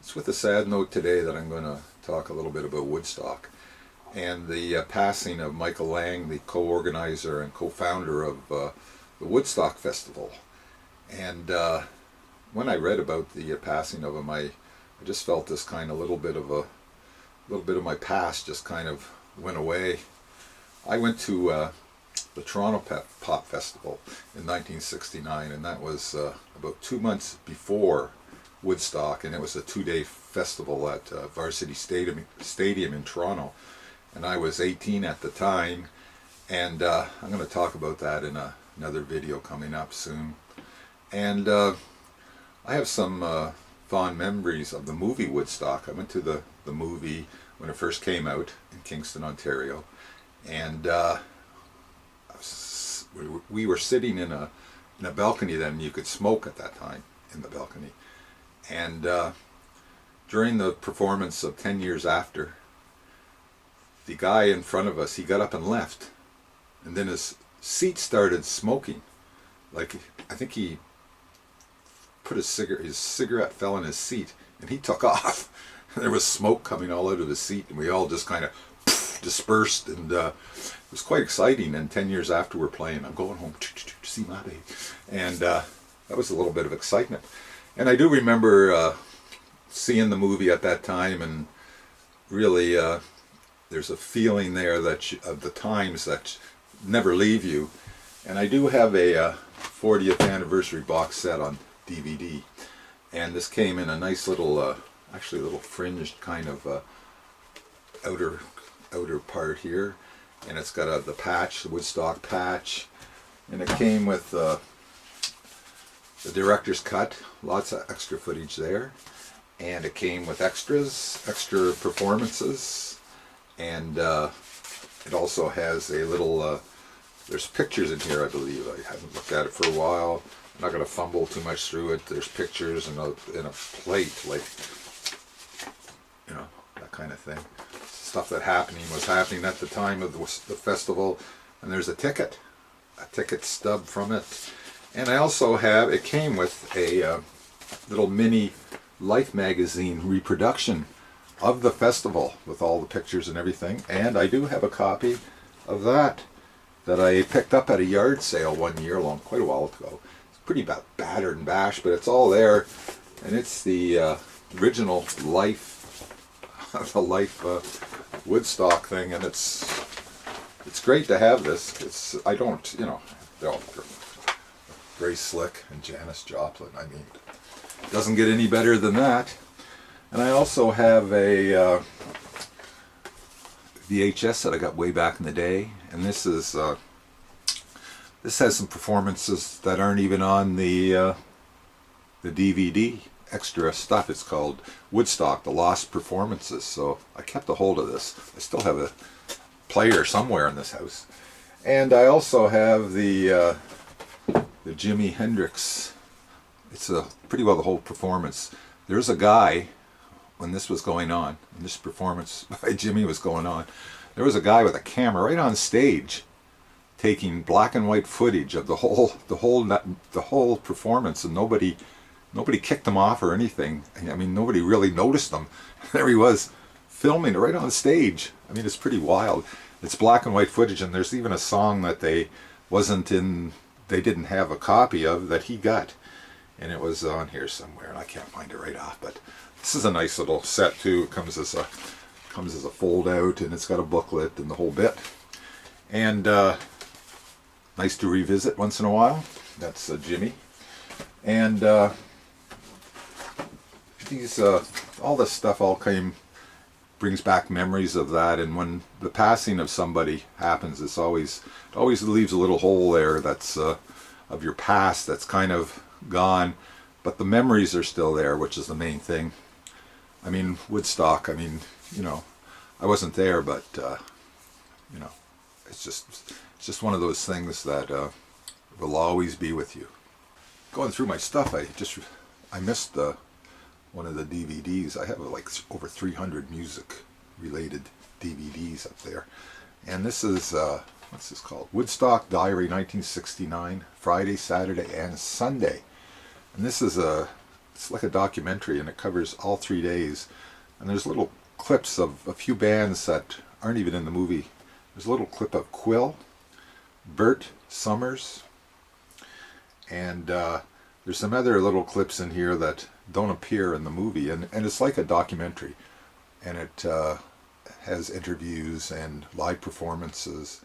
It's with a sad note today that I'm going to talk a little bit about Woodstock and the passing of Michael Lang, the co-organizer and co-founder of the Woodstock Festival. And when I read about the passing of him, I just felt this kind of little bit of my past just kind of went away. I went to the Toronto Pop Festival in 1969, and that was about 2 months before Woodstock, and it was a 2-day festival at Varsity Stadium in Toronto, and I was 18 at the time, and I'm going to talk about that in another video coming up soon. And I have some fond memories of the movie Woodstock. I went to the movie when it first came out in Kingston, Ontario, and we were sitting in a balcony then. You could smoke at that time in the balcony. And during the performance of 10 Years After, the guy in front of us, he got up and left. And then his seat started smoking. Like, I think he put his cigarette fell in his seat, and he took off. There was smoke coming all out of his seat, and we all just kind of dispersed, and it was quite exciting. And 10 years after we're playing, I'm going home to see my baby. And that was a little bit of excitement. And I do remember seeing the movie at that time, and really there's a feeling there that of the times that never leave you. And I do have a 40th anniversary box set on DVD, and this came in a nice little, actually a little fringed kind of outer part here, and it's got the patch, the Woodstock patch, and it came with the director's cut, lots of extra footage there, and it came with extra performances, and it also has a little, there's pictures in here, I believe. I haven't looked at it for a while. I'm not going to fumble too much through it. There's pictures in a plate, like, you know, that kind of thing. Stuff that was happening at the time of the festival, and there's a ticket stub from it. And I also have, it came with a little mini Life magazine reproduction of the festival with all the pictures and everything. And I do have a copy of that I picked up at a yard sale one year, quite a while ago. It's pretty battered and bashed, but it's all there. And it's the original Life, the Life Woodstock thing, and it's great to have this. I don't, you know, they're all Grace Slick and Janis Joplin. I mean, it doesn't get any better than that. And I also have a VHS that I got way back in the day, and this has some performances that aren't even on the DVD extra stuff. It's called Woodstock: The Lost Performances. So I kept a hold of this. I still have a player somewhere in this house, and I also have the Jimi Hendrix. It's pretty well the whole performance. There's a guy, when this was going on, when this performance by Jimmy was going on, there was a guy with a camera right on stage taking black and white footage of the whole performance, and nobody kicked him off or anything. I mean, nobody really noticed him. There he was, filming it right on stage. I mean, it's pretty wild. It's black and white footage, and there's even a song that they didn't have a copy of that he got, and it was on here somewhere, and I can't find it right off. But this is a nice little set too. It comes as a fold out, and it's got a booklet and the whole bit, and nice to revisit once in a while. That's Jimmy, and these all this stuff brings back memories of that. And when the passing of somebody happens, it always leaves a little hole there that's of your past that's kind of gone, but the memories are still there, which is the main thing. I mean, Woodstock, I mean, you know, I wasn't there, but you know, it's just one of those things that will always be with you. Going through my stuff, I missed one of the DVDs. I have like over 300 music related DVDs up there, and this is what's this called? Woodstock Diary 1969, Friday, Saturday, and Sunday. And this is it's like a documentary, and it covers all 3 days. And there's little clips of a few bands that aren't even in the movie. There's a little clip of Quill, Bert Summers, and there's some other little clips in here that don't appear in the movie, and it's like a documentary, and it has interviews and live performances.